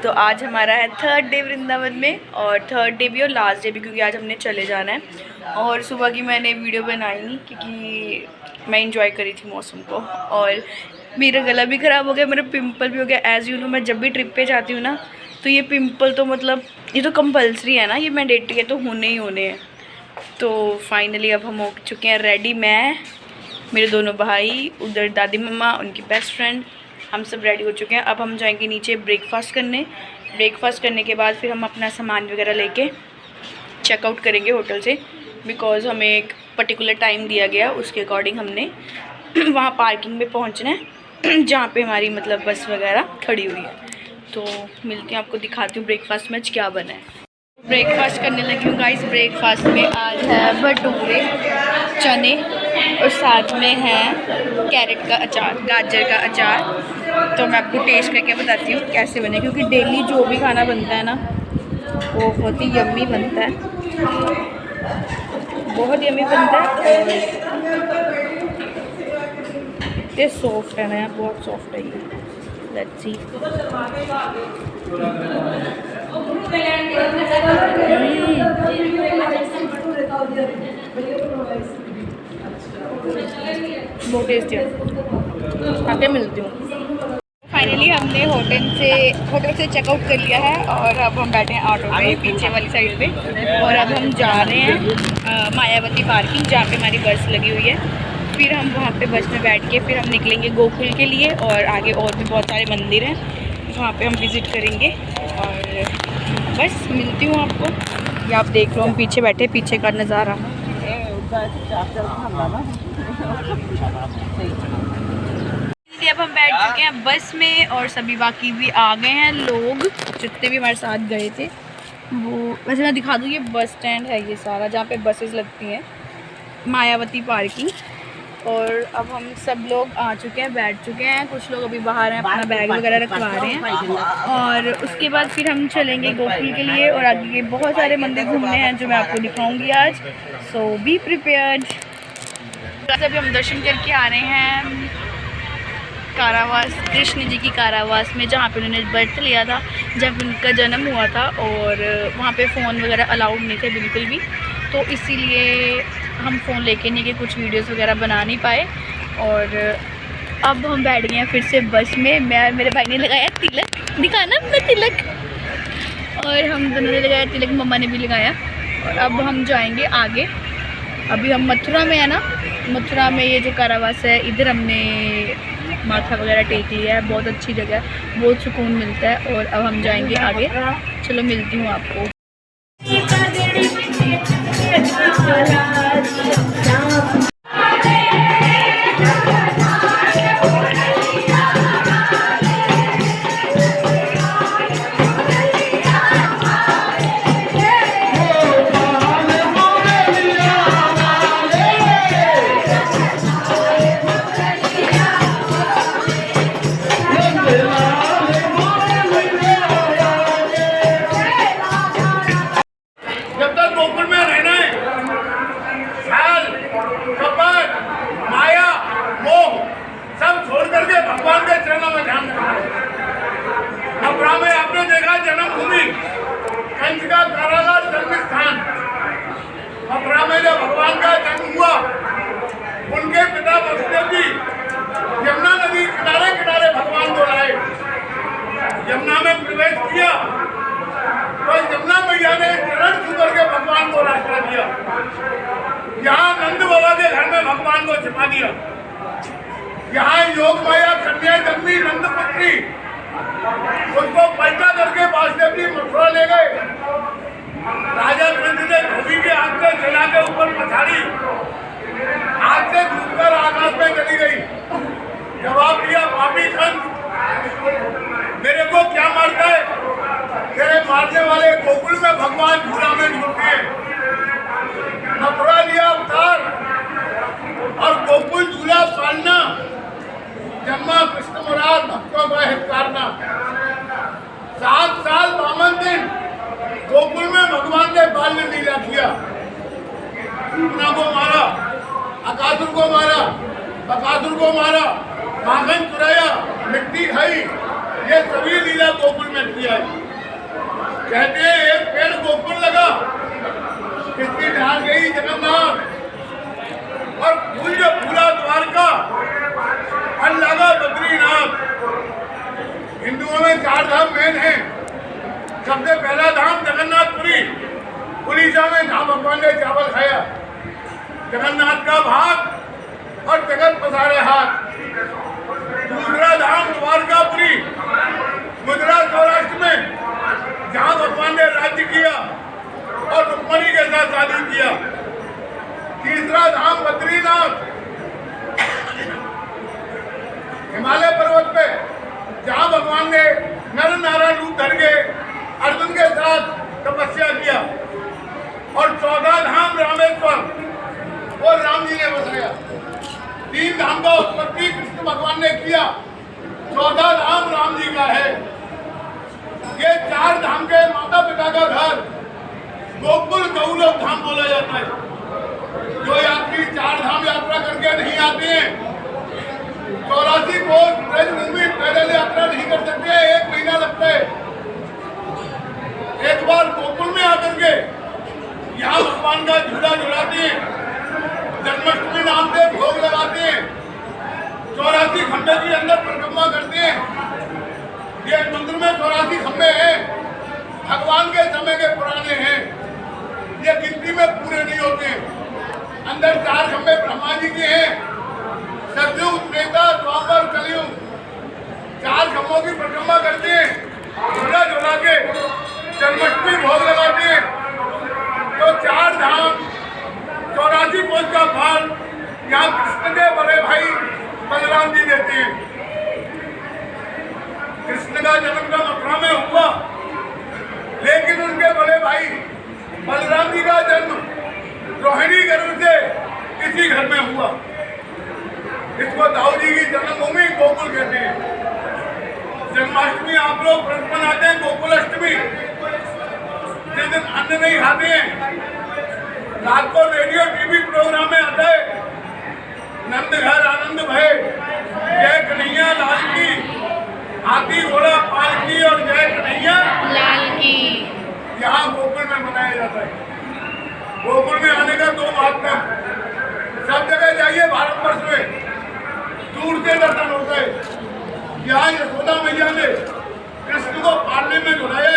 तो आज हमारा है थर्ड डे वृंदावन में, और थर्ड डे भी और लास्ट डे भी, क्योंकि आज हमने चले जाना है। और सुबह की मैंने वीडियो बनाई नहीं क्योंकि मैं इंजॉय करी थी मौसम को, और मेरा गला भी ख़राब हो गया, मेरा पिंपल भी हो गया। एज़ यू नो मैं जब भी ट्रिप पे जाती हूँ ना, तो ये पिंपल तो मतलब ये तो कंपल्सरी है ना, ये मैंडेटरी है, तो होने ही होने हैं। तो फाइनली अब हम हो चुके हैं रेडी, मैं, मेरे दोनों भाई, उधर दादी मम्मा, उनकी बेस्ट फ्रेंड, हम सब रेडी हो चुके हैं। अब हम जाएंगे नीचे ब्रेकफास्ट करने। ब्रेकफास्ट करने के बाद फिर हम अपना सामान वगैरह लेके चेकआउट करेंगे होटल से, बिकॉज़ हमें एक पर्टिकुलर टाइम दिया गया, उसके अकॉर्डिंग हमने वहाँ पार्किंग में पहुँचना है जहाँ पे हमारी मतलब बस वगैरह खड़ी हुई है। तो मिलती हूँ, आपको दिखाती हूँ ब्रेकफास्ट में आज क्या बना है। ब्रेकफास्ट करने लगी हूँ गाइस। ब्रेकफास्ट में आज है भटूरे, चने, और साथ में है कैरेट का अचार, गाजर का अचार। तो मैं आपको टेस्ट करके बताती हूँ कैसे बने, क्योंकि डेली जो भी खाना बनता है ना वो बहुत ही यम्मी बनता है, बहुत यम्मी बनता है। और ये सॉफ्ट है ना यार, बहुत सॉफ्ट है ये। Let's see. बहुत टेस्टी है, आके मिलती हूँ। फाइनली हमने होटल से चेकआउट कर लिया है, और अब हम बैठे हैं ऑटो में पीछे वाली साइड पे, और अब हम जा रहे हैं मायावती पार्किंग, जहाँ पे हमारी बस लगी हुई है। फिर हम वहाँ पे बस में बैठ के फिर हम निकलेंगे गोकुल के लिए, और आगे और भी बहुत सारे मंदिर हैं, वहाँ पे हम विज़िट करेंगे। और बस मिलती हूँ आपको। ये आप देख लो, हम पीछे बैठे, पीछे का नज़ारा। अब हम बैठ चुके हैं बस में, और सभी बाकी भी आ गए हैं लोग, जितने भी हमारे साथ गए थे वो। वैसे मैं दिखा दूँ, ये बस स्टैंड है ये सारा, जहाँ पे बसेस लगती हैं, मायावती पार्किंग। और अब हम सब लोग आ चुके हैं, बैठ चुके हैं। कुछ लोग अभी बाहर हैं, अपना बैग वगैरह रखवा रहे हैं, और उसके बाद फिर हम चलेंगे गोकुल के लिए, और आगे बहुत सारे मंदिर घूमने हैं जो मैं आपको दिखाऊंगी आज। सो बी प्रिपेयर्ड। अभी हम दर्शन करके आ रहे हैं कारावास, कृष्ण जी की कारावास में, जहाँ पे उन्होंने बर्थ लिया था, जब उनका जन्म हुआ था। और वहाँ पे फ़ोन वगैरह अलाउड नहीं थे बिल्कुल भी, तो इसीलिए हम फ़ोन लेके नहीं गए, कुछ वीडियोस वगैरह बना नहीं पाए। और अब हम बैठ गए हैं फिर से बस में। मैं, मेरे भाई ने लगाया तिलक, दिखाना अपना तिलक, और हम दोनों ने लगाया तिलक, मम्मा ने भी लगाया। और अब हम जाएंगे आगे। अभी हम मथुरा में है ना, मथुरा में ये जो कारावास है, इधर हमने माथा वगैरह टेक लिया है। बहुत अच्छी जगह है, बहुत सुकून मिलता है। और अब हम जाएंगे आगे। चलो मिलती हूँ आपको। मथुरा में जब भगवान का जन्म हुआ, उनके पिता वसुदेव जी यमुना नदी किनारे किनारे भगवान को लाए। यमुना में प्रवेश किया तो यमुना मैया ने चरण छू करके भगवान को रास्ता दिया। यहाँ नंद बाबा के घर में भगवान को छिपा दिया। यहाँ योग माया कन्या जन्मी नंद पुत्री, उसको पलटा करके वासुदेव जी मथुरा ले गए। राजा कंस ने धोबी के हाथ से चला के ऊपर पछाड़ी, हाथ से छूटकर आकाश में चली गई। जवाब दिया, पापी कंस, मेरे को क्या मारता है? तेरे मारने वाले गोकुल में भगवान झूला में झूलते हैं। मथुरा लिया अवतार, और गोकुल झूला पालना, जन्मा कृष्ण मुराद भक्तों का हित करना। 7 साल 52 दिन गोकुल में भगवान ने बाल लीला किया। पूतना को मारा, अकासुर को मारा, बकासुर को मारा, माखन चुराया, मिट्टी खाई, ये सभी लीला गोकुल में किया है। कहते हैं एक पेड़ गोकुल लगा, किसकी ढाल गई जगन्नाथ, और फूल जो फूला द्वारका, फल लगा बद्रीनाथ। हिंदुओं में 4 धाम मेन है। सबसे पहला धाम जगन्नाथपुरी, उड़ीसा में जहाँ भगवान ने चावल खाया, जगन्नाथ का भाग और जगत पसारे हाथ। दूसरा धाम द्वारकापुरी, गुजरात सौराष्ट्र में, जहाँ भगवान ने राज्य किया और रुक्मणी के साथ शादी किया। तीसरा धाम बद्रीनाथ, हिमालय पर्वत पे, जहाँ भगवान ने नर नारायण रूप धर के अर्जुन के साथ तपस्या किया। और 14 धाम रामेश्वर, वो राम जी ने बसाया। 3 धाम का उत्पत्ति कृष्ण भगवान ने किया, 14 धाम राम जी का है। ये 4 धाम के माता पिता का घर गोकुल गौलोक धाम बोला जाता है। जो यात्री 4 धाम यात्रा करके नहीं आते हैं, 84 कोस ब्रजभूमि पैदल यात्रा नहीं कर सकते, 1 महीना लगता है। एक बार गोकुल में आकर के यहाँ भगवान का झूला झुलाते हैं, जन्माष्टमी नाम से भोग लगाते हैं, 84 खंबे के अंदर परिक्रमा करते हैं। ये मंदिर में 84 खंबे हैं, भगवान के समय के पुराने हैं, ये गिनती में पूरे नहीं होते। अंदर 4 खंबे ब्रह्मा जी के हैं, सतयुग, त्रेता, द्वापर, कलयुग। 4 खंभों की परिक्रमा करते हैं, झूला झुला के जन्माष्टमी भोग लगाते हैं। तो 4 धाम 84 कोस का फल यहाँ कृष्ण के बड़े भाई बलराम जी देते हैं। कृष्ण का जन्म का मथुरा में हुआ, लेकिन उनके बड़े भाई बलराम जी का जन्म रोहिणी गर्भ से इसी घर में हुआ। इसको दाऊ जी की जन्मभूमि गोकुल कहते हैं। जन्माष्टमी आप लोग व्रत मनाते हैं, गोकुल अष्टमी, जिस दिन अन्न नहीं खाते हैं। रात को रेडियो टीवी प्रोग्राम में आता है, नंद घर आनंद भय, जय कन्हैया लाल की, हाथी घोड़ा पालकी और जय कन्हैया लाल की। यहाँ गोकुल में मनाया जाता है। गोकुल में आने का 2 महत्व, सब जगह जाइए भारत वर्ष में, दूर से दर्शन होता है। यहाँ यशोदा मैया ने कृष्ण को पालने में झुलाया,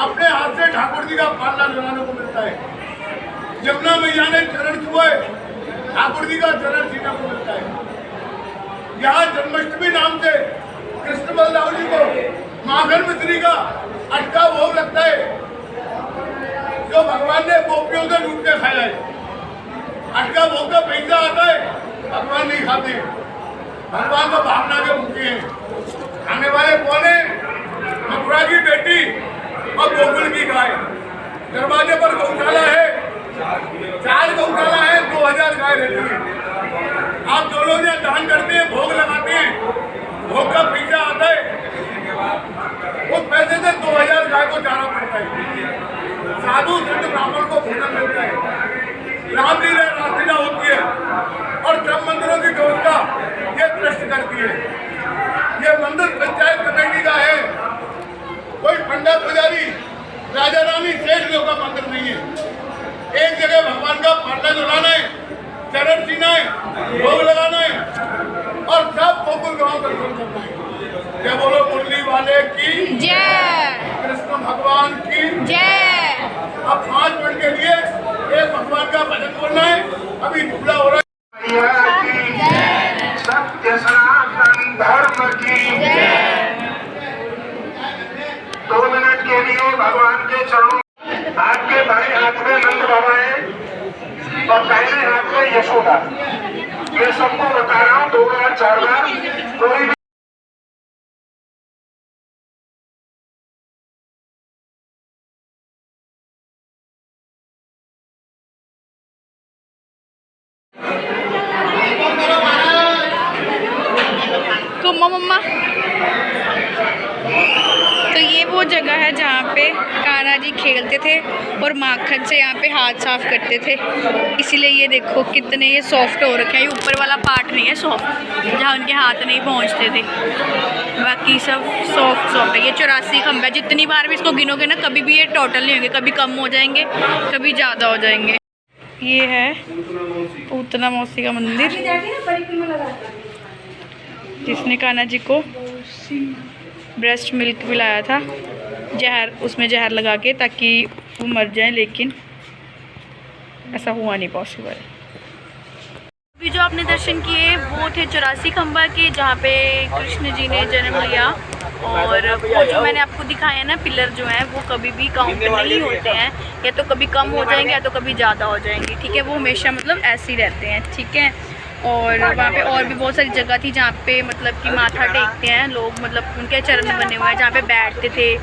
अपने हाथ से ठाकुर जी का पालना झुलाने को मिलता है। यमुना मैया ने चरण छुए, ठाकुर जी का चरण छीने को मिलता है। यहाँ जन्माष्टमी नाम से कृष्ण बलदाऊ जी को माखन मिश्री का अटका भोग लगता है, जो भगवान ने गोपियों से लूट के खाया है। अटका भोग का पैसा आता है, भगवान नहीं खाते, भगवान तो भावना के भूखे हैं। खाने वाले कौन है? मथुरा की बेटी और गोकुल की गाय। दरवाजे पर गौशाला है, 4 गौशाला है, 2000 गाय रहती है। आप जो लोग यहाँ दान करते हैं, भोग लगाते हैं, भोग का पैसा आता है, उस पैसे से 2000 गाय को चारा पड़ता है, साधु संत ब्राह्मण को भोजन मिलता है, रामलीला रासलीला होती है, और सब मंदिरों की व्यवस्था ये ट्रस्ट करती है। ये मंदिर पंचायत कमेटी का है, कोई पंडित पुजारी राजा रानी शेष लोग का मंदिर नहीं है। एक जगह भगवान का पालना झुलाना है, चरण छीना है, भोग लगाना है, और सब गोकुल गांव दर्शन करना है। क्या बोलो, मुरली वाले की जय, कृष्ण भगवान की जय। अब 5 मिनट के लिए एक भगवान का भजन बोलना है। अभी झूला हो रहा है। सत्य सनातन धर्म की 2 मिनट के लिए भगवान के चरणों, आपके बाएं हाथ में नंद बाबा है और दाहिने हाथ में यशोदा। ये सबको बता रहा हूँ, 2 बार 4 बार कोई भी मम्मा। तो ये वो जगह है जहाँ पे कान्हा जी खेलते थे और माखन से यहाँ पे हाथ साफ करते थे। इसीलिए ये देखो कितने ये सॉफ्ट हो रखे हैं। ये ऊपर वाला पार्ट नहीं है सॉफ्ट, जहाँ उनके हाथ नहीं पहुँचते थे। बाकी सब सॉफ्ट है। ये 84 खंभ है। जितनी बार भी इसको गिनोगे ना कभी भी ये टोटल नहीं होंगे, कभी कम हो जाएंगे कभी ज़्यादा हो जाएंगे। ये है पूतना मौसी का मंदिर, जिसने कान्हा जी को ब्रेस्ट मिल्क पिलाया था, जहर, उसमें जहर लगा के, ताकि वो मर जाए, लेकिन ऐसा हुआ नहीं पॉसिबल। अभी जो आपने दर्शन किए वो थे 84 खंबा के, जहाँ पे कृष्ण जी ने जन्म लिया। और वो जो मैंने आपको दिखाया ना पिलर जो हैं वो कभी भी काउंट नहीं होते हैं, या तो कभी कम हो जाएंगे या तो कभी ज़्यादा हो जाएंगे, ठीक है। वो हमेशा मतलब ऐसे ही रहते हैं, ठीक है। और वहाँ पे और भी बहुत सारी जगह थी जहाँ पे मतलब कि माथा टेकते हैं लोग, मतलब उनके चरण बने हुए हैं जहाँ पे बैठते थे,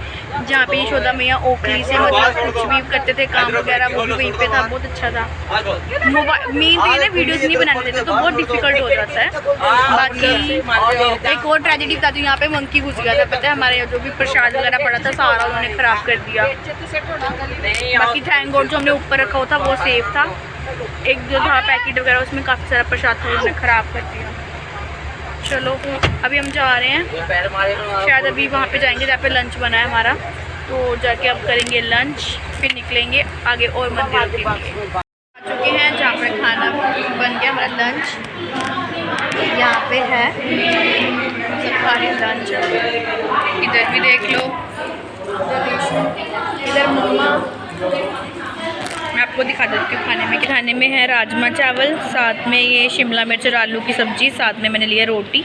जहाँ पे यशोदा मैया ओखली से मतलब कुछ भी करते थे काम वगैरह, वो भी वहीं पे था। बहुत अच्छा था। मेन तो ये ना वीडियोस नहीं बनाने देते तो बहुत डिफिकल्ट हो जाता है। बाकी एक और ट्रेजेडी बता दूँ, यहाँ पे मंकी घुस गया था, पता है। हमारे जो भी प्रसाद वगैरह पड़ा था सारा उन्होंने ख़राब कर दिया। बाकी थैंक गॉड जो हमने ऊपर रखा हुआ था वो सेफ था। एक जो था पैकेट वगैरह उसमें काफ़ी सारा प्रसाद था, उन्होंने ख़राब कर दिया। चलो अभी हम जा रहे हैं, शायद अभी वहाँ पे जाएंगे जहाँ पे लंच बना है हमारा, तो जाके अब करेंगे लंच, फिर निकलेंगे आगे और मंदिरों के लिए। आ चुके हैं जहाँ पर खाना बन गया हमारा लंच, यहाँ पे है सब खा रहे लंच। इधर भी देख लो, इधर मम्मा, मैं आपको दिखा देती हूँ खाने में। खाने में है राजमा चावल, साथ में ये शिमला मिर्च और आलू की सब्ज़ी, साथ में मैंने लिया रोटी।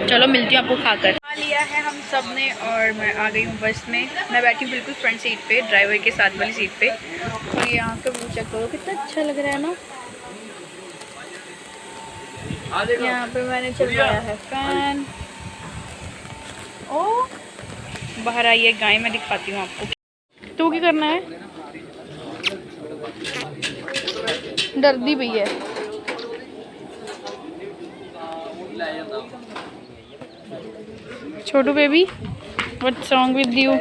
चलो मिलती हूँ आपको खाकर। खा लिया है हम सब ने और मैं आ गई हूँ बस में। मैं बैठी हूँ बिल्कुल फ्रंट सीट पे, ड्राइवर के साथ वाली सीट पे। और यहाँ का व्यू चेक करो कितना अच्छा लग रहा है ना। यहाँ पे मैंने चलवाया है फैन। ओ बाहर आई है गाय, मैं दिखाती हूँ आपको। तो क्या करना है, डरदी भी है। Chhotu baby, what's wrong with you?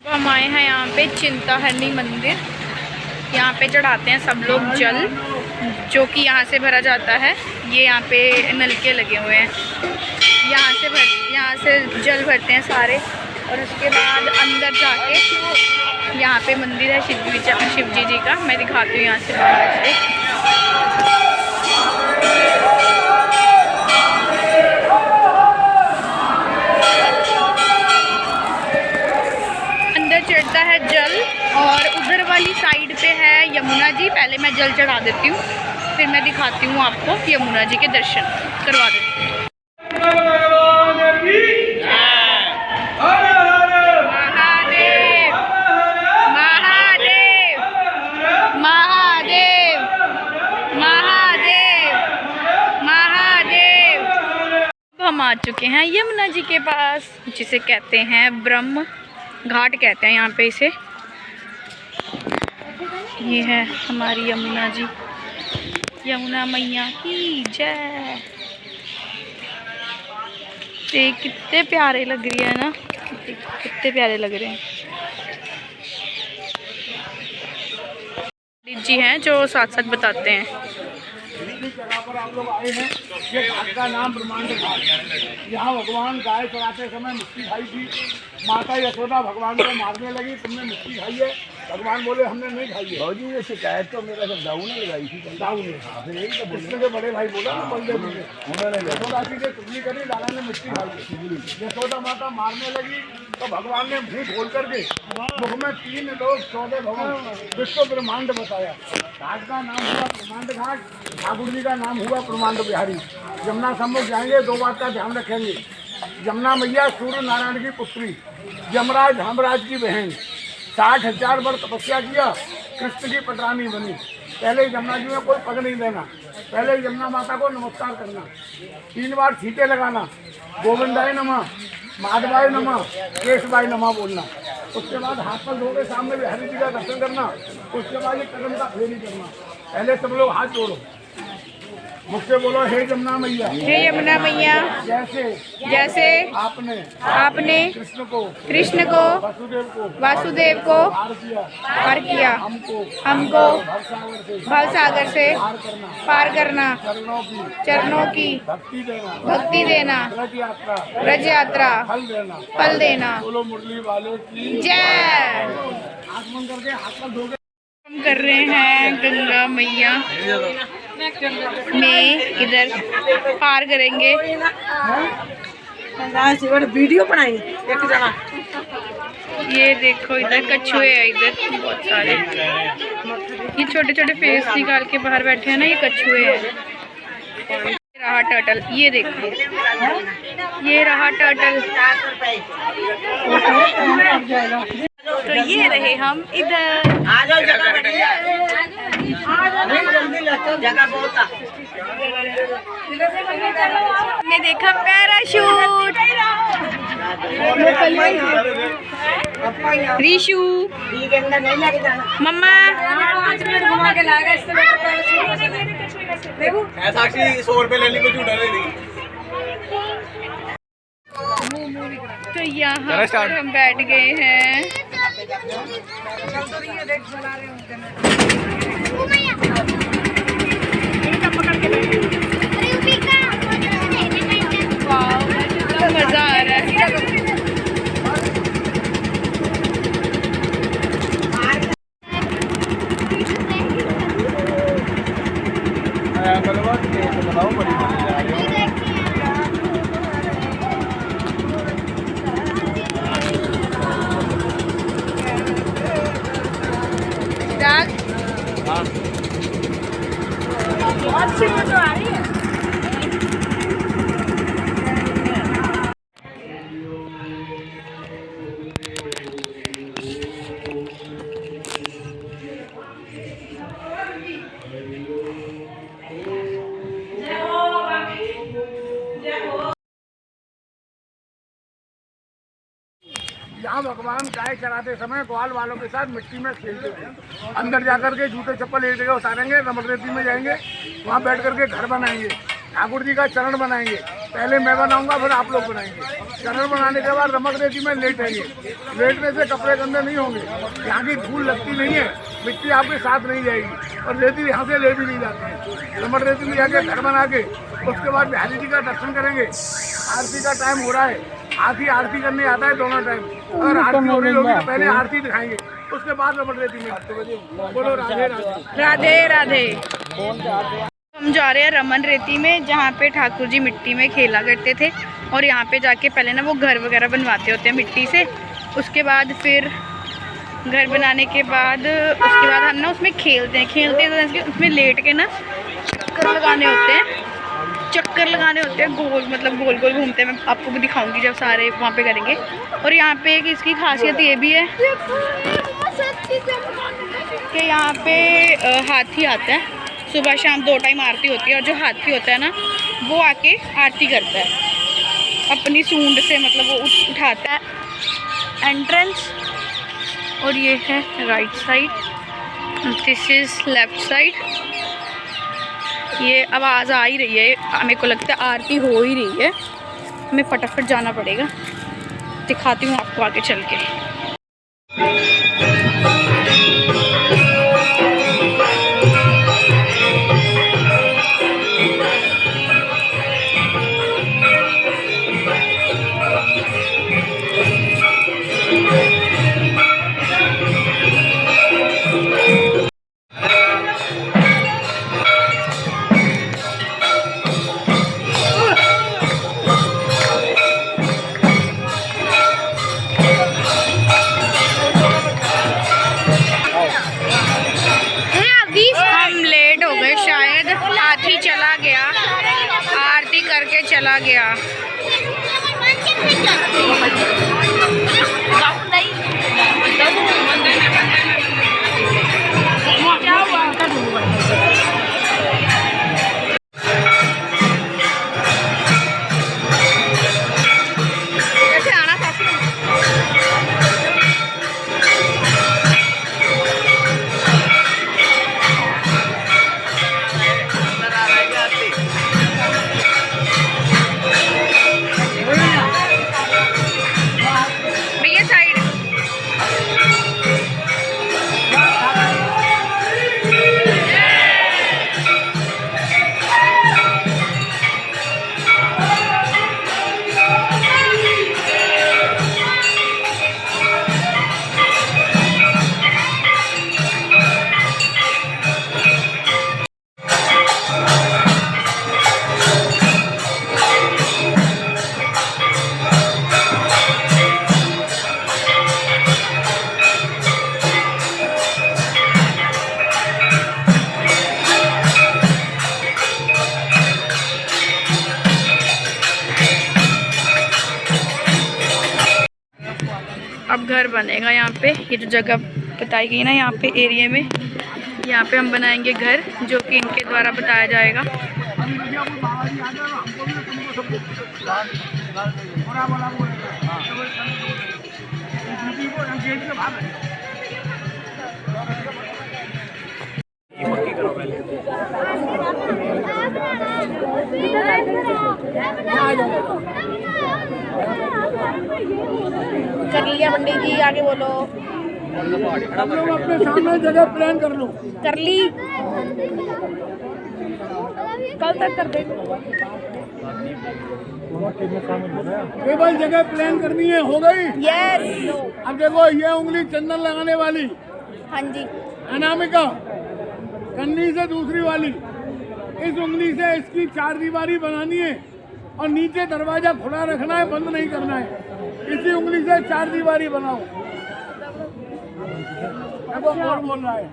हम आए हैं यहाँ पे चिंताहरणी मंदिर। यहाँ पे चढ़ाते हैं सब लोग जल, जो कि यहाँ से भरा जाता है। ये यहाँ पे नलके लगे हुए हैं, यहाँ से जल भरते हैं सारे। और उसके बाद अंदर जाके यहाँ पे मंदिर है शिवजी जी का, मैं दिखाती हूँ यहाँ से बाहर से। अंदर चढ़ता है जल और उधर वाली साइड पे है यमुना जी। पहले मैं जल चढ़ा देती हूँ, फिर मैं दिखाती हूँ आपको यमुना जी के दर्शन करवा देती हूँ। हम आ चुके हैं यमुना जी के पास, जिसे कहते हैं ब्रह्म घाट कहते हैं यहाँ पे इसे। ये है हमारी यमुना जी, यमुना मैया की जय। ये कितने प्यारे लग रही है ना, कितने प्यारे लग रहे हैं। जी हैं जो साथ साथ बताते हैं। जगह पर आप लोग आए हैं, ये घाट का नाम ब्रह्मांड घाट। यहाँ भगवान गाय चराते समय मिट्टी खाई थी, माता यशोदा भगवान को मारने लगी, तुमने मिट्टी खाई है? भगवान बोले हमने नहीं खाई है। भाजी ये शिकायत तो मेरा सब दाऊ ने लगाई थी, दाऊ ने। फिर यही तो बोलने के बड़े भाई बोला ना, बलदेव ने, उन्होंने यशोदा जी ने चुगली करी, लाला ने मिट्टी खाई। यशोदा माता मारने लगी तो भगवान ने मुँह खोल करके मुख में 3 लोग 14 भगवान विश्व ब्रह्मांड बताया। घाट का नाम हुआ ब्रह्मांड घाट, ठाकुर जी का नाम हुआ ब्रह्मांड बिहारी। यमुना सम्मुख जाएंगे, 2 बात का ध्यान रखेंगे। यमुना मैया सूर्य नारायण की पुत्री, यमराज धर्मराज की बहन, 60,000 वर्ष तपस्या किया, कृष्ण की पटरानी बनी। पहले यमुना जी में कोई पग नहीं देना, पहले यमुना माता को नमस्कार करना, 3 बार छींटे लगाना, गोविंदाय नमः, माधवाय नमः, केशवाय नमः बोलना। उसके बाद हाथ पर धो के सामने बिहारी जी का दर्शन करना। उसके बाद ये कदम का फेरी करना। पहले सब लोग हाथ जोड़ो, मुझसे बोलो, हे जमुना मैया, हे यमुना मैया, जैसे जैसे आपने आपने कृष्ण को वासुदेव को पार किया, हमको भवसागर से पार करना, चरणों की भक्ति देना, ब्रज यात्रा फल देना। बोलो मुरली वाले की जय। आगमन करके हाथ पर धो के हम कर रहे हैं गंगा मैया में, इधर पार करेंगे। वीडियो बनाई एक जना। ये देखो इधर कछुए है, इधर बहुत सारे, ये छोटे छोटे फेस निकाल के बाहर बैठे हैं ना, ये कछुए हैं। रहा टर्टल, ये देखो, ये रहा टर्टल। तो ये रहे हम इधर। आ जाओ, जगह बढ़िया जगह बहुत। हमने देखा पैराशूट। रीशु, के अंदर नहीं लेके जाना। मम्मा, 5 मिनट घुमा के लाएगा इससे देखो। साक्षी 100 रुपए ले ली, को झूठा ले ली। तो यहाँ पर हम बैठ गए हैं। वाह, कितना मजा आ रहा है। अच्छी फोटो आ रही है। यहाँ भगवान गाय चराते समय ग्वाल वालों के साथ मिट्टी में खेलते थे। अंदर जाकर के जूते चप्पल एक जगह उतारेंगे, रमक रेती में जाएंगे, वहाँ बैठ करके घर बनाएंगे, ठाकुर जी का चरण बनाएंगे। पहले मैं बनाऊंगा, फिर आप लोग बनाएंगे। चरण बनाने के बाद रमक रेती में लेटेंगे। लेटने से कपड़े गंदे नहीं होंगे, यहाँ की धूल लगती नहीं है, मिट्टी आपके साथ नहीं जाएगी, और रेती यहाँ से ले भी नहीं जाती है। रमक रेती में जाके घर बना के उसके बाद बिहारी जी का दर्शन करेंगे। आरती का टाइम हो रहा है, आरती करने आता है दोनों टाइम। अगर आरती हो रही होगी तो पहले आरती दिखाएंगे, उसके बाद रमक रेती में। बोलो राधे राधे। राधे राधे। हम जा रहे हैं रमन रेती में, जहाँ पे ठाकुर जी मिट्टी में खेला करते थे। और यहाँ पे जाके पहले ना वो घर वगैरह बनवाते होते हैं मिट्टी से। उसके बाद फिर घर बनाने के बाद उसके बाद हम ना उसमें खेलते हैं तो उसमें लेट के ना चक्कर लगाने होते हैं, गोल, मतलब गोल गोल घूमते हैं। मैं आपको भी दिखाऊंगी जब सारे वहाँ पे करेंगे। और यहाँ पे एक इसकी खासियत ये भी है कि यहाँ पे हाथी आता है, सुबह शाम 2 टाइम आरती होती है। और जो हाथी होता है ना, वो आके आरती करता है अपनी सूंड से, मतलब वो उठाता है। एंट्रेंस, और ये है right side, this is left side. ये आवाज़ आ ही रही है, मेरे को लगता है आरती हो ही रही है। हमें फटाफट जाना पड़ेगा, दिखाती हूँ आपको आगे चल के। चला गया। घर बनेगा यहाँ पे। ये जो जगह बताई गई ना यहाँ पे एरिया में, यहाँ पे हम बनाएंगे घर, जो कि इनके द्वारा बताया जाएगा। कर लिया पंडित जी, आगे बोलो। आप लोग अपने सामने जगह प्लान कर लो। कर ली, कल तक कर देंगे। ये भाई जगह प्लान करनी है, हो गई? यस। अब देखो ये उंगली चंदन लगाने वाली हाँ जी। अनामिका, कन्नी से दूसरी वाली, इस उंगली से इसकी 4 दीवारी बनानी है और नीचे दरवाजा खुला रखना है, बंद नहीं करना है। इसी उंगली से 4 दीवारी बनाओ। देखो कौन बोल रहा है?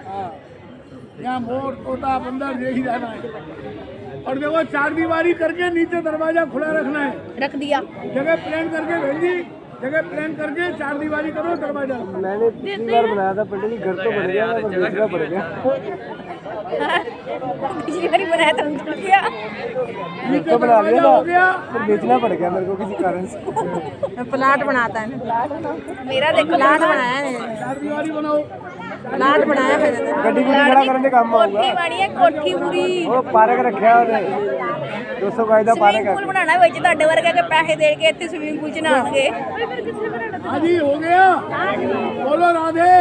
हाँ, यहाँ मोर तोता बंदर यही रहना है। और देखो 4 दीवारी करके नीचे दरवाजा खुला रखना है। रख दिया। जगह प्लान करके भेजी, जगह प्लान करके 4 दीवारी करो, दरवाजा रखो। मैंने पिछली बार बनाया था पंडित जी, घर तो बन गया पर बेचना पड़ गया। पिछली बार बनाया था, उनको किया। नीचे तो बना लिया दरवाजा हो गया। पर बेचना पड़ गया मेरे को किसी कारण से। प्लाट बनाता है मेरा देखो प्लाट बनाया है 4 दीवारी बनाओ। प्लाट बनाया फिर गड्डी गुड्डी खड़ा करने काम कोठी आऊगा। बनी है, कोठी पूरी। वो पार्क रखा है 200 गज का पार्क स्विमिंग पूल है। बनाना है, ਤੁਹਾਡੇ ਵਰਗੇ के पैसे दे के ਇੱਥੇ स्विमिंग पूल ਚ नहाणगे। हाँ जी, हो गया। बोलो राधे।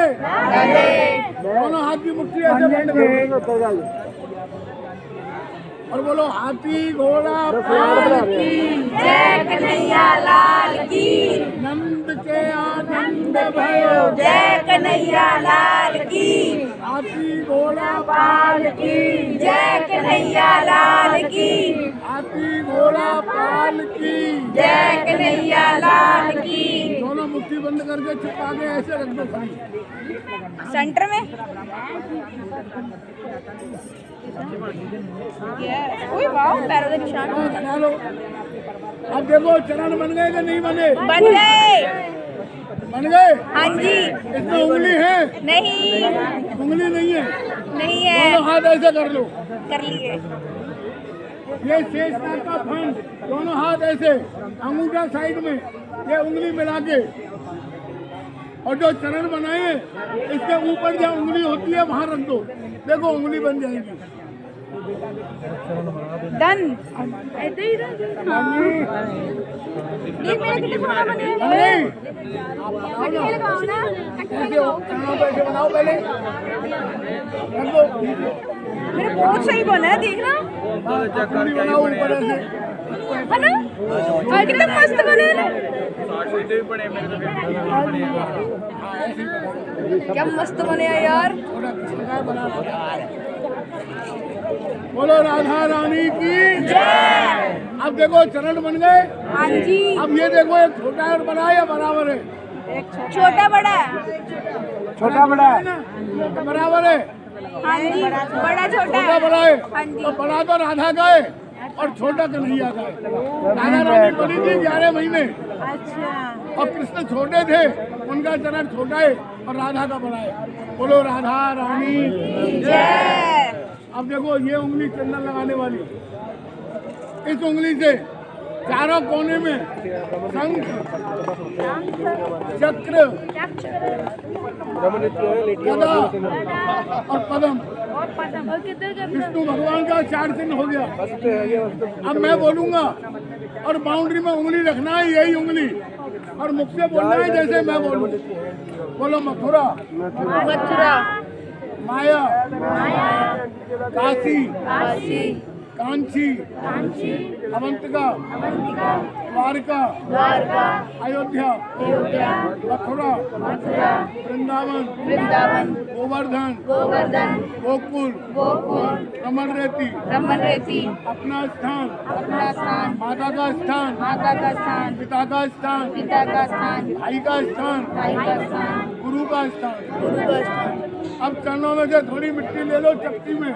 दोनों हाथ की मुट्ठी ऐसे बंद करो और बोलो हाथी घोड़ा पाल की जय कन्हैया लाल की, नंद के आनंद भयो। जय कन्हैया लाल की, हाथी घोड़ा पाल की, जय कन्हैया लाल की, हाथी घोड़ा पाल की। जय कन्हैया लाल की। दोनों मुट्ठी बंद करके छुपा के ऐसे रख दो खाली। सेंटर में ओए वाह, पैरों के निशान बना लो। अब देखो चरण बन गए कि नहीं बने? बन गए। बन गए। हाँ जी। इसमें उंगली है? नहीं, उंगली नहीं है। नहीं है। दोनों हाथ ऐसे कर लो। कर लिए। ये शेषनाग का फंड, दोनों हाथ ऐसे, अंगूठा साइड में, ये उंगली मिला के, और जो चरण बनाए इसके ऊपर जो उंगली होती है वहाँ रख दो। देखो उंगली बन जाएगी। डन। ऐसे ही ये मेरा कितने सोना बने हैं? नहीं, ये लगाओ ना। ऐसे हो, चरणों को ऐसे बनाओ पहले, रखो। मेरा बहुत सही बना है, देखना उंगली बनाओ ऊपर ऐसे। है ना? और कितना मस्त बने हैं ना। क्या मस्त बने हैं यार। थोड़ा खिसका बना रहा। बोलो राधा रानी की जय। अब देखो चरण बन गए। हाँ जी। अब ये देखो एक छोटा है और बड़ा है या बराबर है? छोटा बड़ा। छोटा बड़ा है ना, बराबर है। हाँ जी, बड़ा छोटा छोटा है। बड़ा है। हाँ जी। तो बड़ा तो राधा का है और छोटा कन्हैया का है। राधा रानी बनी थी 11 महीने अच्छा। और कृष्ण छोटे थे, उनका चरण छोटा है और राधा का बड़ा है। बोलो राधा रानी। जय। अब देखो ये उंगली चंदन लगाने वाली, इस उंगली से चारों कोने में शंख, चक्र, गदा और पद्म, विष्णु भगवान का 4 चिन्ह हो गया। अब मैं बोलूंगा और बाउंड्री में उंगली रखना है, यही उंगली, और मुख से बोलना है जैसे मैं बोलूं। बोलो मथुरा, मथुरा, माया, काशी, काशी, कांची, अवंतिका, द्वारका, द्वारका, अयोध्या, अयोध्या, मथुरा, मथुरा, वृंदावन, वृंदावन, गोवर्धन, गोवर्धन, गोकुल, गोकुल, रमन रेती, रमन रेती, अपना स्थान, अपना स्थान, माता का स्थान, माता का स्थान, पिता का स्थान, पिता का स्थान, भाई का स्थान, भाई का स्थान, गुरु का स्थान। गुरु का स्थान। अब चरणों में से थोड़ी मिट्टी ले लो चपटी में,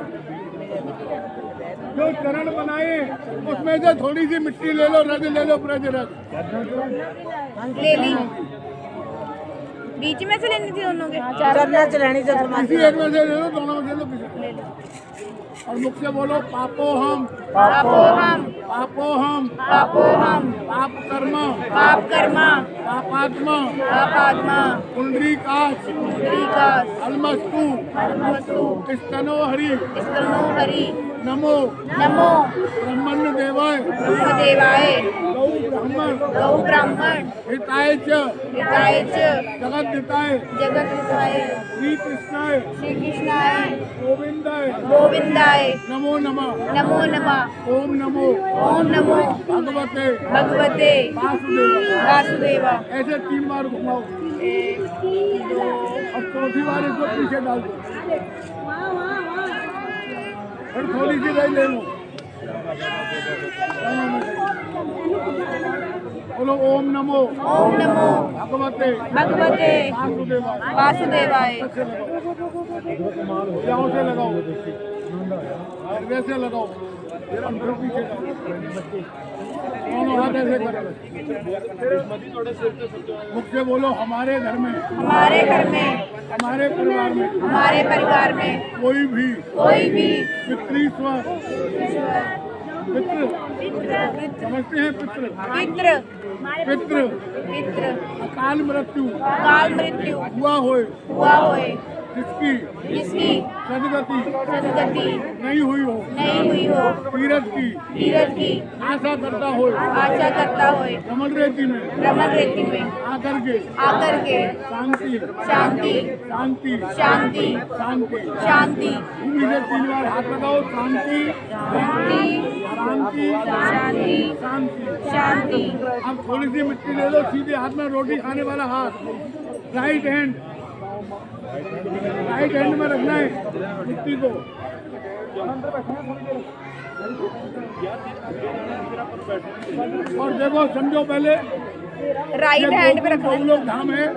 जो चरण बनाए उसमें से थोड़ी सी मिट्टी ले लो, रज ले लो, ब्रज रज ले ली, बीच में से लेनी थी दोनों के। चरना चलानी जो किसी एक में से ले लो, दोनों में से लो, ले लो। और मुख से बोलो पापो हम, पापो हम, पापो हम, पापो हम, पाप कर्मा, पाप कर्मा, पापात्मा, पापात्मा, पुंडरीकाक्ष, पुंडरीकाक्ष, अलमस्तु, अलमस्तु, स्तनो हरि, स्तनो हरि, नमो नमो ब्रह्मण्य देवाय, ब्रह्मदेवाय, गौ ब्राह्मण, गौ ब्राह्मण, हिताय च, हिताय च, जगत हिताय, जगत हिताय, श्री कृष्णाय, श्री कृष्णाय, गोविंदाय, गोविंदाय, नमो नमः, नमो नमः, ओम नमो ओम नमो भगवते भगवते वासुदेव। वासुदेवा। ऐसे 3 बार घुमाओ 1 2 और चौथी बार इसको पीछे डाल दो, फिर थोड़ी सी दही ले लो, बोलो ओम नमो ओम नमो भगवते भगवते वासुदेवाय। वासुदेवाय। भुजाओं से लगाओ, हृदय से लगाओ, और फिर पीछे डालो, दोनों हाथ ऐसे करो, मुख से बोलो हमारे घर में, हमारे घर में, हमारे परिवार में हमारे परिवार में कोई भी पितृस्वर, पितृ समझते हैं, पितृ पितृ पितृ पितृ अकाल मृत्यु काल मृत्यु हुआ होए जिसकी जिसकी सदगति सदगति नहीं हुई हो, तीरथ की आशा करता हो, रमन रेती में आकर के शांति शांति शांति शांति शांति शांति भूमि से 3 बार हाथ लगाओ, शांति शांति शांति शांति। शांति। अब थोड़ी सी मिट्टी ले लो, सीधे हाथ में रोटी खाने वाला हाथ, राइट हैंड में रखना है मिट्टी को। और देखो, समझो पहले राइट हैंड पे रखना है। गोकुल धाम है,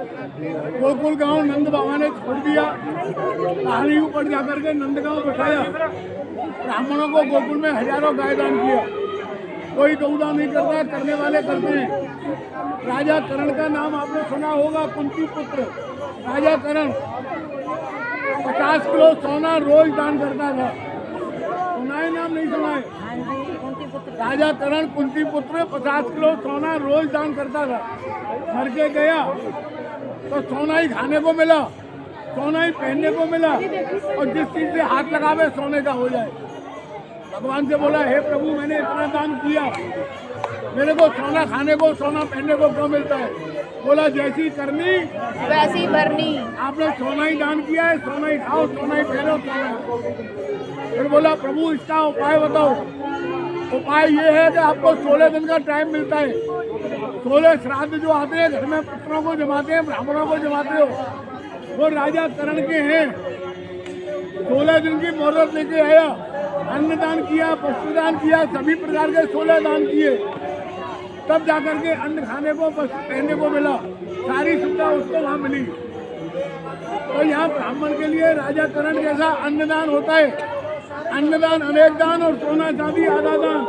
गोकुल गांव नंद बाबा ने छोड़ दिया, पहाड़ी ऊपर जाकर के नंद गांव बैठाया, ब्राह्मणों को गोकुल में हजारों गाय दान किया। कोई गौदान नहीं करता, करने वाले करते हैं। राजा करण का नाम आपने सुना होगा, कुंती पुत्र राजा करण 50 किलो सोना रोज दान करता था। सुना है नाम, नहीं सुना है? राजा करण कुंती पुत्र 50 किलो सोना रोज दान करता था। मर के गया तो सोना ही खाने को मिला, सोना ही पहनने को मिला, और जिस चीज से हाथ लगावे सोने का हो जाए। भगवान से बोला, हे प्रभु, मैंने इतना दान किया, मेरे को सोना खाने को, सोना पहनने को क्यों मिलता है? बोला, जैसी करनी वैसी भरनी। आपने सोना ही दान किया है, सोना ही खाओ, सोना ही पहनो, सोना। फिर बोला, प्रभु इसका उपाय बताओ। उपाय ये है कि आपको 16 दिन का टाइम मिलता है। 16 श्राद्ध जो आते हैं, घर में पुत्रों को जमाते हैं, ब्राह्मणों को जमाते हो, वो राजा करण के हैं। 16 दिन की मोहलत लेके आया, अन्नदान किया, वस्त्रदान किया, सभी प्रकार के 16 दान किए, तब जाकर के अन्न खाने को, वस्त्र पहनने को मिला। सारी सुविधा उसको वहाँ मिली। तो यहाँ ब्राह्मण के लिए राजा करण जैसा अन्नदान होता है। अन्नदान अनेक दान, और सोना चांदी आधा दान,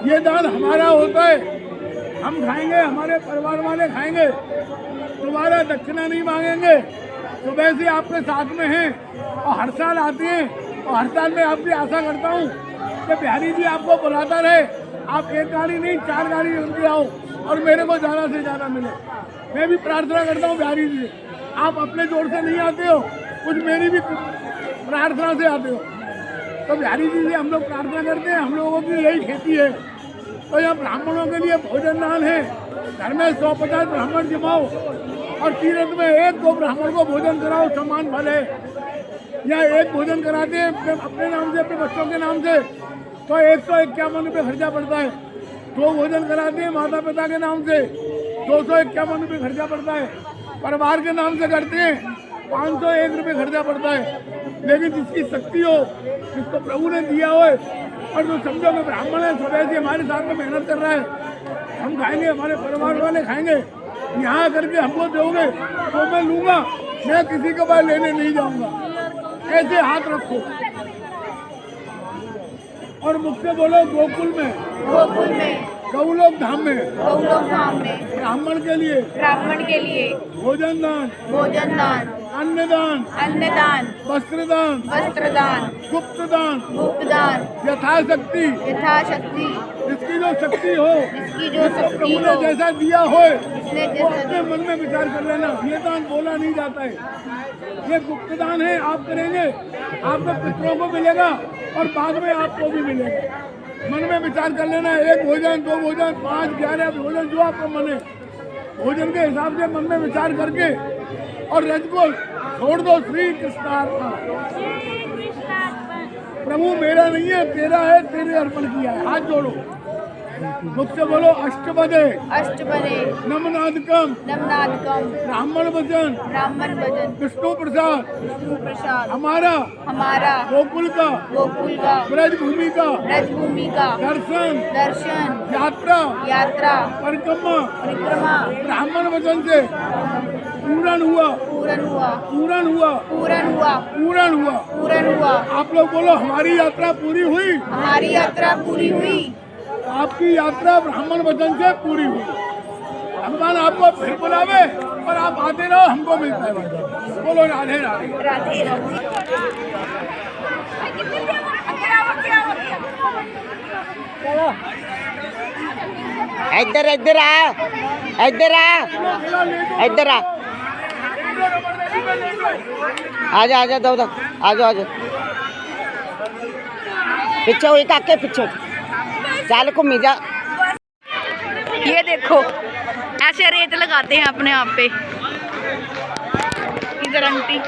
ये दान हमारा होता है। हम खाएंगे, हमारे परिवार वाले खाएंगे, तुम्हारा दक्षिणा नहीं मांगेंगे। सुबह से आपके साथ में हैं और हर साल आते हैं, और हर साल मैं आपकी आशा करता हूँ कि बिहारी जी आपको बुलाता रहे। आप 1 गाड़ी नहीं, 4 गाड़ी उनकी आओ, और मेरे को ज़्यादा से ज़्यादा मिले। मैं भी प्रार्थना करता हूँ बिहारी जी, आप अपने जोर से नहीं आते हो, कुछ मेरी भी प्रार्थना से आते हो। तो बिहारी जी से हम लोग प्रार्थना करते हैं, हम लोगों की यही खेती है। तो यहाँ ब्राह्मणों के लिए भोजन दान है। घर में 150 ब्राह्मण जमाओ, और तीर्थ में 1-2 ब्राह्मण को भोजन कराओ, सम्मान फल है। या 1 भोजन कराते हैं अपने नाम से, अपने बच्चों के नाम से, तो 151 रुपये खर्चा पड़ता है। 2 भोजन कराते हैं माता पिता के नाम से, 251 रुपये खर्चा पड़ता है। परिवार के नाम से करते हैं, 501 रुपये खर्चा पड़ता है। लेकिन जिसकी शक्ति हो, जिसको प्रभु ने दिया हो, और जो समझो कि ब्राह्मण है, सुबह से हमारे साथ में मेहनत कर रहा है, हम खाएंगे, हमारे परिवार वाले खाएंगे, यहाँ करके हमको दोगे तो मैं लूँगा, मैं किसी के पास लेने नहीं जाऊँगा। ऐसे हाथ रखो, और मुझसे बोलो गोकुल में, गोकुल में, गौलोक धाम में, गौलोक धाम में, ब्राह्मण के लिए भोजन दान, भोजन दान, अन्नदान, अन्नदान, वस्त्रदान, वस्त्रदान, गुप्तदान, गुप्तदान, यथाशक्ति, यथाशक्ति, जिसकी जो शक्ति हो, जिसकी जो शक्ति प्रभु ने हो, जैसा दिया हो, जिसने वो जैसा अपने मन में विचार कर लेना। ये दान बोला नहीं जाता है, ये गुप्तदान है, आप करेंगे, आपको पितरों को मिलेगा और बाद में आपको भी मिलेगा। मन में विचार कर लेना, 1 भोजन, 2 भोजन, 5, 11 भोजन, जो आपको मन है, भोजन के हिसाब से मन में विचार करके और रज को छोड़ दो। श्री कृष्णार्पण। प्रभु मेरा नहीं है, तेरा है, तेरे अर्पण किया है। हाथ जोड़ो, मुझसे बोलो अष्टपदे, अष्टपदे, नमनादकम, नमनादकम, ब्राह्मण भजन, ब्राह्मण भजन, विष्णु प्रसाद, विष्णु प्रसाद, हमारा गोकुल का, ब्रज भूमि का, दर्शन, यात्रा, परिक्रमा, ब्राह्मण भजन से पूर्ण हुआ। आप लोग बोलो हमारी यात्रा पूरी हुई, हमारी यात्रा पूरी हुई, आपकी यात्रा ब्राह्मण वचन से पूरी हुई। भगवान आपको फिर बुलावे और आप आते रहो, हमको मिलता है। बोलो राधे राधे। राधे राधे। इधर इधर आ, इधर आ, इधर आ, आजा आजा दो दो, आजो आजो, पीछे हुई काके पीछे चाल को मिजा। ये देखो ऐसे रेत लगाते हैं अपने आप पे। इधर आंटी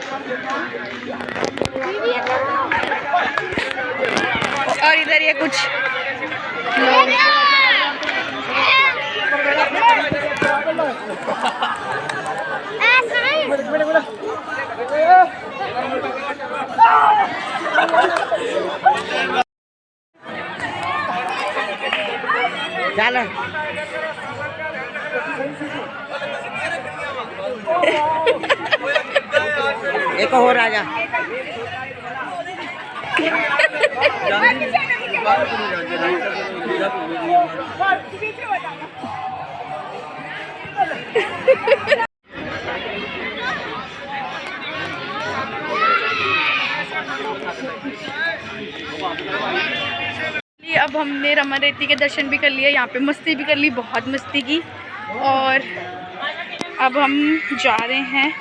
और इधर ये कुछ लोग। चल एक और राजा अब हमने रमन रेती के दर्शन भी कर लिए, यहाँ पे मस्ती भी कर ली, बहुत मस्ती की। और अब हम जा रहे हैं,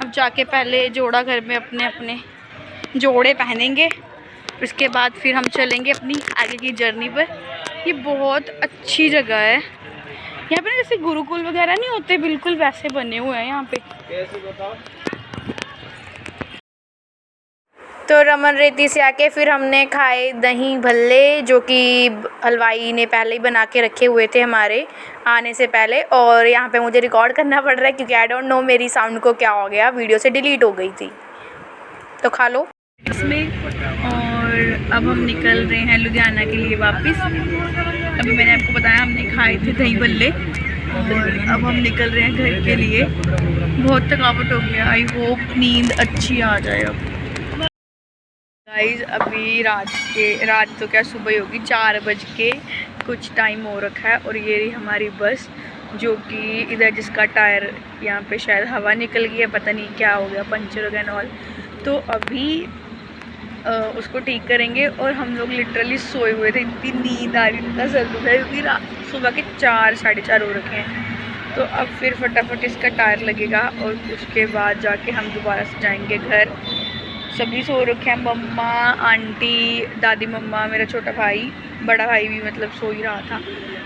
अब जाके पहले जोड़ा घर में अपने अपने जोड़े पहनेंगे, उसके बाद फिर हम चलेंगे अपनी आगे की जर्नी पर। ये बहुत अच्छी जगह है, यहाँ पे ना जैसे गुरुकुल वगैरह नहीं होते, बिल्कुल वैसे बने हुए हैं यहाँ पे। तो रमन रेती से आके फिर हमने खाए दही भल्ले, जो कि हलवाई ने पहले ही बना के रखे हुए थे हमारे आने से पहले। और यहाँ पे मुझे रिकॉर्ड करना पड़ रहा है क्योंकि आई डोंट नो मेरी साउंड को क्या हो गया, वीडियो से डिलीट हो गई थी। तो खा लो इसमें। और अब हम निकल रहे हैं लुधियाना के लिए वापस। अभी मैंने आपको बताया हमने खाए थे दही भल्ले और अब हम निकल रहे हैं घर के लिए। बहुत थकावट हो गया, आई होप नींद अच्छी आ जाए। अब गाइस अभी रात तो क्या सुबह होगी, 4 बज के कुछ टाइम हो रखा है। और ये रही हमारी बस, जो कि इधर जिसका टायर यहाँ पे शायद हवा निकल गई है, पता नहीं क्या हो गया, पंचर हो गया नॉल। तो अभी उसको ठीक करेंगे। और हम लोग लिटरली सोए हुए थे, इतनी नींद आ रही, इतना सर दुख है क्योंकि सुबह के 4 साढ़े 4 हो रखे हैं। तो अब फिर फटाफट इसका टायर लगेगा और उसके बाद जाके हम दोबारा से जाएंगे घर। सभी सो रखे हैं, मम्मा, आंटी, दादी मम्मा, मेरा छोटा भाई, बड़ा भाई भी मतलब सो ही रहा था।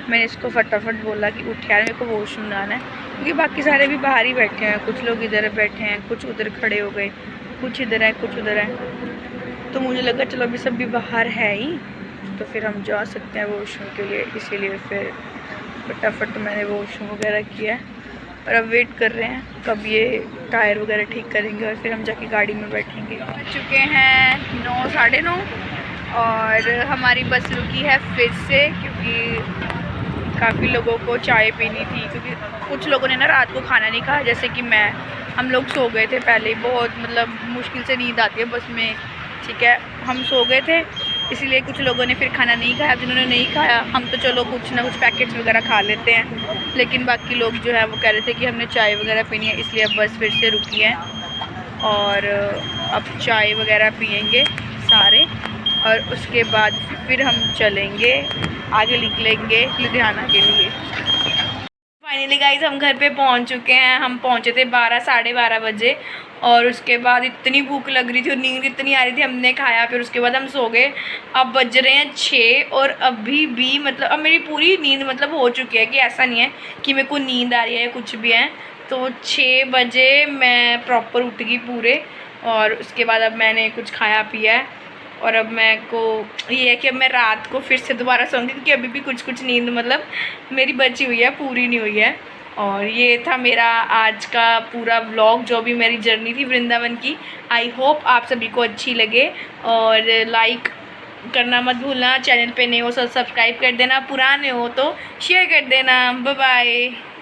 मैंने इसको फटाफट बोला कि उठ यार, मेरे को वॉशरूम जाना है, क्योंकि बाकी सारे भी बाहर ही बैठे हैं। कुछ लोग इधर बैठे हैं, कुछ उधर खड़े हो गए, कुछ इधर है, कुछ उधर है। तो मुझे लगा चलो अभी सब भी बाहर है ही, तो फिर हम जा सकते हैं वॉशरूम के लिए। इसीलिए फिर फटाफट मैंने वॉशरूम वगैरह किया है और अब वेट कर रहे हैं कब ये टायर वगैरह ठीक करेंगे और फिर हम जाके गाड़ी में बैठेंगे। आ चुके हैं 9 साढ़े 9 और हमारी बस रुकी है फिर से, क्योंकि काफ़ी लोगों को चाय पीनी थी, क्योंकि कुछ लोगों ने ना रात को खाना नहीं खाया, जैसे कि हम लोग सो गए थे पहले ही। बहुत मतलब मुश्किल से नींद आती है बस में, ठीक है। हम सो गए थे, इसलिए कुछ लोगों ने फिर खाना नहीं खाया। जिन्होंने नहीं खाया, हम तो चलो कुछ ना कुछ पैकेट्स वगैरह खा लेते हैं, लेकिन बाकी लोग जो है वो कह रहे थे कि हमने चाय वगैरह पीनी है, इसलिए अब बस फिर से रुकी है और अब चाय वगैरह पियेंगे सारे और उसके बाद फिर हम चलेंगे, आगे निकलेंगे लुधियाना के लिए। फाइनली गाइस हम घर पे पहुंच चुके हैं। हम पहुंचे थे 12 साढ़े 12 बजे और उसके बाद इतनी भूख लग रही थी और नींद इतनी आ रही थी, हमने खाया, फिर उसके बाद हम सो गए। अब बज रहे हैं 6 और अभी भी मतलब अब मेरी पूरी नींद मतलब हो चुकी है कि ऐसा नहीं है कि मेरे को नींद आ रही है या कुछ भी है। तो 6 बजे मैं प्रॉपर उठ गई पूरे और उसके बाद अब मैंने कुछ खाया पिया है और अब मैं को ये है कि अब मैं रात को फिर से दोबारा सोऊंगी क्योंकि अभी भी कुछ नींद मतलब मेरी बची हुई है, पूरी नहीं हुई है। और ये था मेरा आज का पूरा व्लॉग, जो भी मेरी जर्नी थी वृंदावन की। आई होप आप सभी को अच्छी लगे और लाइक करना मत भूलना। चैनल पे नए हो तो सब्सक्राइब कर देना, पुराने हो तो शेयर कर देना। Bye bye.